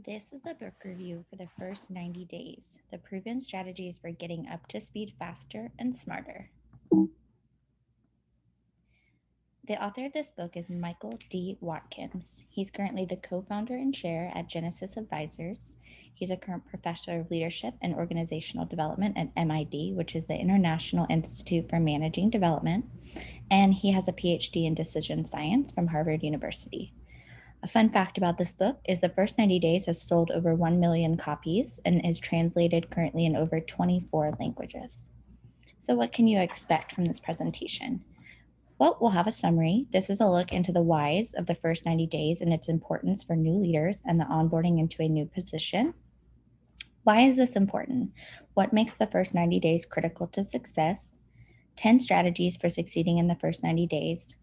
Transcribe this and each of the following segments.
This is the book review for the first 90 days, the proven strategies for getting up to speed faster and smarter. The author of this book is Michael D. Watkins. He's currently the co founder and chair at Genesis Advisors. He's a current professor of leadership and organizational development at MID, which is the International Institute for Managing Development, and he has a PhD in decision science from Harvard University. A fun fact about this book is the first 90 days has sold over 1 million copies and is translated currently in over 24 languages. So, what can you expect from this presentation? Well, we'll have a summary. This is a look into the whys of the first 90 days and its importance for new leaders and the onboarding into a new position. Why is this important? What makes the first 90 days critical to success? 10 strategies for succeeding in the first 90 days.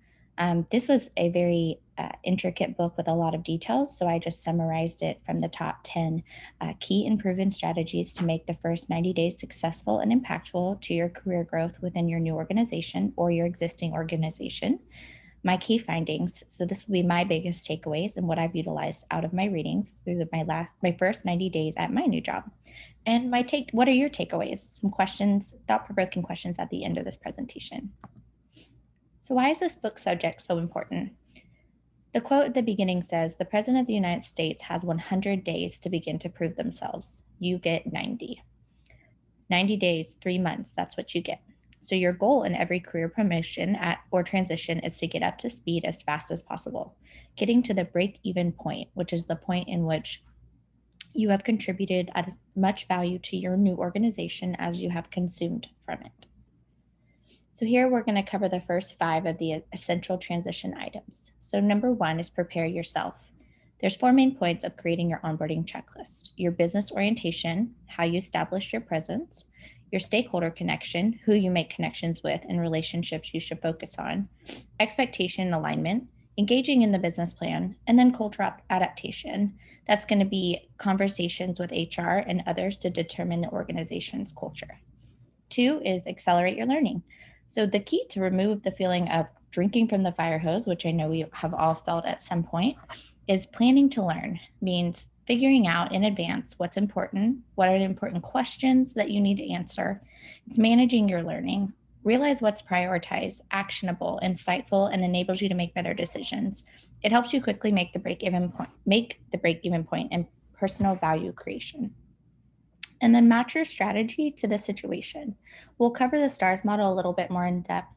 This was a very intricate book with a lot of details, so I just summarized it from the top 10 key and proven strategies to make the first 90 days successful and impactful to your career growth within your new organization or your existing organization. My key findings. So this will be my biggest takeaways and what I've utilized out of my readings through my first 90 days at my new job. And what are your takeaways? Some questions, thought-provoking questions at the end of this presentation. So why is this book subject so important? The quote at the beginning says, "The President of the United States has 100 days to begin to prove themselves. You get 90. 90 days, 3 months, that's what you get. So your goal in every career promotion or transition is to get up to speed as fast as possible, getting to the break-even point, which is the point in which you have contributed as much value to your new organization as you have consumed from it." So here we're going to cover the first 5 of the essential transition items. So number 1 is prepare yourself. There's 4 main points of creating your onboarding checklist: your business orientation, how you establish your presence, your stakeholder connection, who you make connections with and relationships you should focus on, expectation and alignment, engaging in the business plan, and then cultural adaptation. That's going to be conversations with HR and others to determine the organization's culture. 2 is accelerate your learning. So the key to remove the feeling of drinking from the fire hose, which I know we have all felt at some point, is planning to learn. Means figuring out in advance what's important, what are the important questions that you need to answer. It's managing your learning. Realize what's prioritized, actionable, insightful, and enables you to make better decisions. It helps you quickly make the break-even point and personal value creation. And then match your strategy to the situation. We'll cover the STARS model a little bit more in depth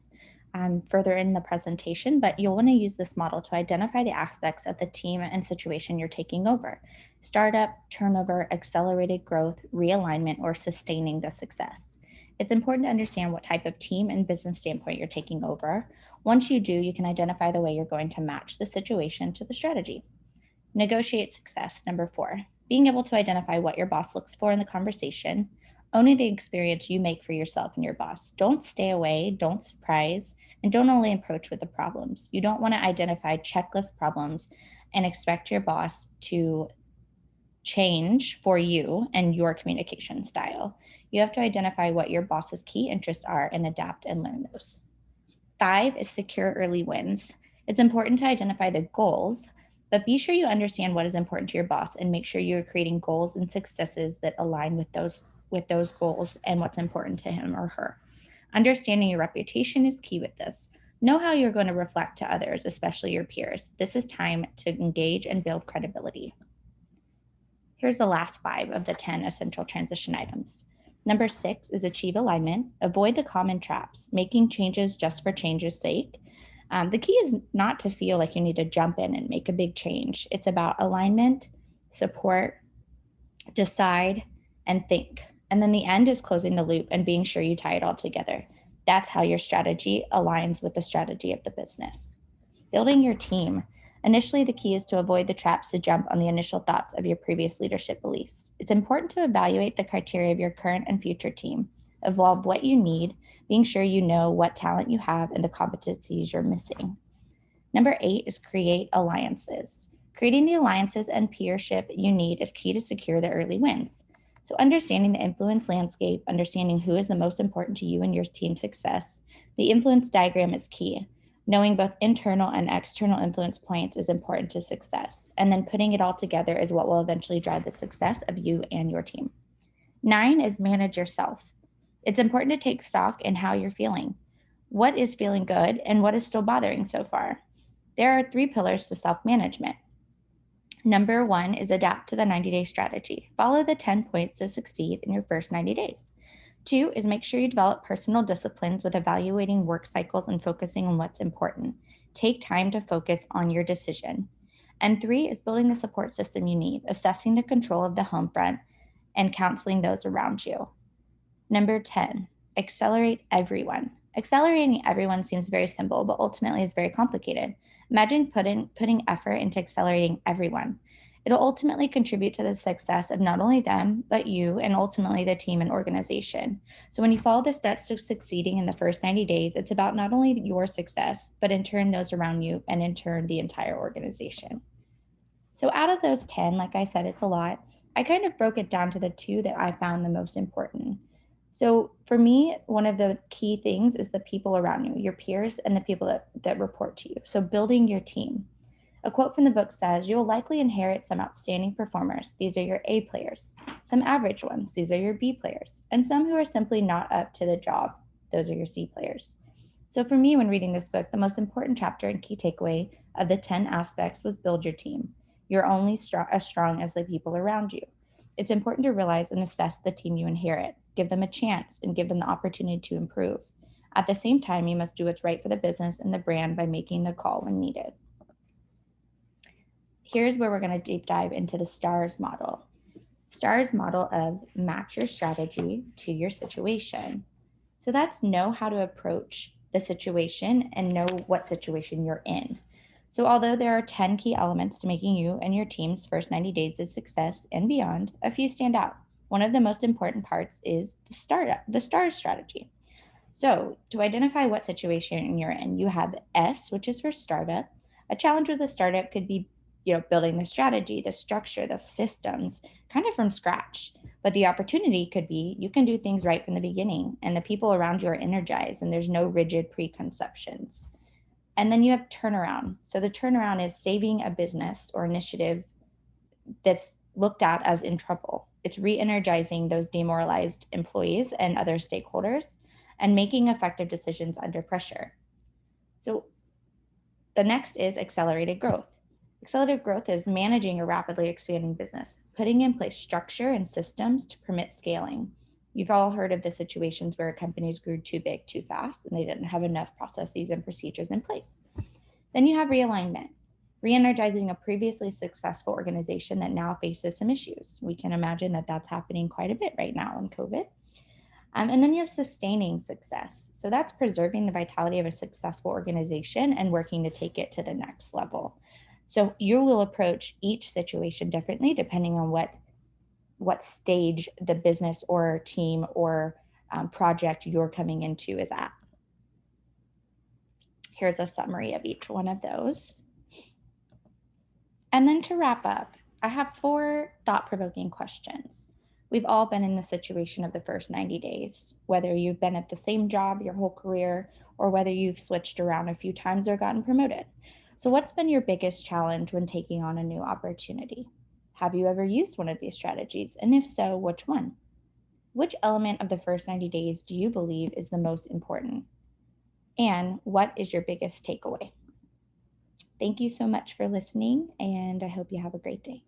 further in the presentation, but you'll want to use this model to identify the aspects of the team and situation you're taking over: startup, turnover, accelerated growth, realignment, or sustaining the success. It's important to understand what type of team and business standpoint you're taking over. Once you do, you can identify the way you're going to match the situation to the strategy. Negotiate success. Number 4, being able to identify what your boss looks for in the conversation. Owning the experience you make for yourself and your boss. Don't stay away, don't surprise, and don't only approach with the problems. You don't want to identify checklist problems and expect your boss to change for you and your communication style. You have to identify what your boss's key interests are and adapt and learn those. 5 is secure early wins. It's important to identify the goals, but be sure you understand what is important to your boss and make sure you're creating goals and successes that align with those goals and what's important to him or her. Understanding your reputation is key with this. Know how you're going to reflect to others, especially your peers. This is time to engage and build credibility. Here's the last 5 of the 10 essential transition items. Number 6 is achieve alignment. Avoid the common traps, making changes just for change's sake. The key is not to feel like you need to jump in and make a big change. It's about alignment, support, decide, and think. And then the end is closing the loop and being sure you tie it all together. That's how your strategy aligns with the strategy of the business. Building your team. Initially, the key is to avoid the traps to jump on the initial thoughts of your previous leadership beliefs. It's important to evaluate the criteria of your current and future team, evolve what you need, being sure you know what talent you have and the competencies you're missing. Number 8 is create alliances. Creating the alliances and peership you need is key to secure the early wins. So understanding the influence landscape, understanding who is the most important to you and your team's success. The influence diagram is key. Knowing both internal and external influence points is important to success, and then putting it all together is what will eventually drive the success of you and your team. 9 is manage yourself. It's important to take stock in how you're feeling. What is feeling good and what is still bothering so far? There are 3 pillars to self management. Number 1 is adapt to the 90-day strategy. Follow the 10 points to succeed in your first 90 days. 2 is make sure you develop personal disciplines with evaluating work cycles and focusing on what's important. Take time to focus on your decision. And 3 is building the support system you need, assessing the control of the home front and counseling those around you. Number 10, accelerate everyone. Accelerating everyone seems very simple, but ultimately is very complicated. Imagine putting effort into accelerating everyone. It'll ultimately contribute to the success of not only them, but you, and ultimately the team and organization. So when you follow the steps to succeeding in the first 90 days, it's about not only your success, but in turn those around you, and in turn the entire organization. So out of those 10, like I said, it's a lot. I kind of broke it down to the 2 that I found the most important. So for me, one of the key things is the people around you, your peers, and the people that report to you. So building your team. A quote from the book says, "You will likely inherit some outstanding performers. These are your A players. Some average ones. These are your B players. And some who are simply not up to the job. Those are your C players." So for me, when reading this book, the most important chapter and key takeaway of the 10 aspects was build your team. You're only as strong as the people around you. It's important to realize and assess the team you inherit, give them a chance, and give them the opportunity to improve. At the same time, you must do what's right for the business and the brand by making the call when needed. Here's where we're going to deep dive into the STARS model. STARS model of match your strategy to your situation. So that's know how to approach the situation and know what situation you're in. So although there are 10 key elements to making you and your team's first 90 days a success and beyond, a few stand out. One of the most important parts is the STARS strategy. So to identify what situation you're in, you have S, which is for startup. A challenge with a startup could be, building the strategy, the structure, the systems, kind of from scratch. But the opportunity could be you can do things right from the beginning, and the people around you are energized, and there's no rigid preconceptions. And then you have turnaround. So the turnaround is saving a business or initiative that's looked at as in trouble. It's re-energizing those demoralized employees and other stakeholders and making effective decisions under pressure. So the next is accelerated growth. Accelerated growth is managing a rapidly expanding business, putting in place structure and systems to permit scaling. You've all heard of the situations where companies grew too big too fast and they didn't have enough processes and procedures in place. Then you have realignment, re-energizing a previously successful organization that now faces some issues. We can imagine that that's happening quite a bit right now in COVID. And then you have sustaining success. So that's preserving the vitality of a successful organization and working to take it to the next level. So you will approach each situation differently depending on what stage the business or team or project you're coming into is at. Here's a summary of each one of those. And then to wrap up, I have 4 thought-provoking questions. We've all been in the situation of the first 90 days, whether you've been at the same job your whole career or whether you've switched around a few times or gotten promoted. So what's been your biggest challenge when taking on a new opportunity? Have you ever used one of these strategies? And if so, which one? Which element of the first 90 days do you believe is the most important? And what is your biggest takeaway? Thank you so much for listening, and I hope you have a great day.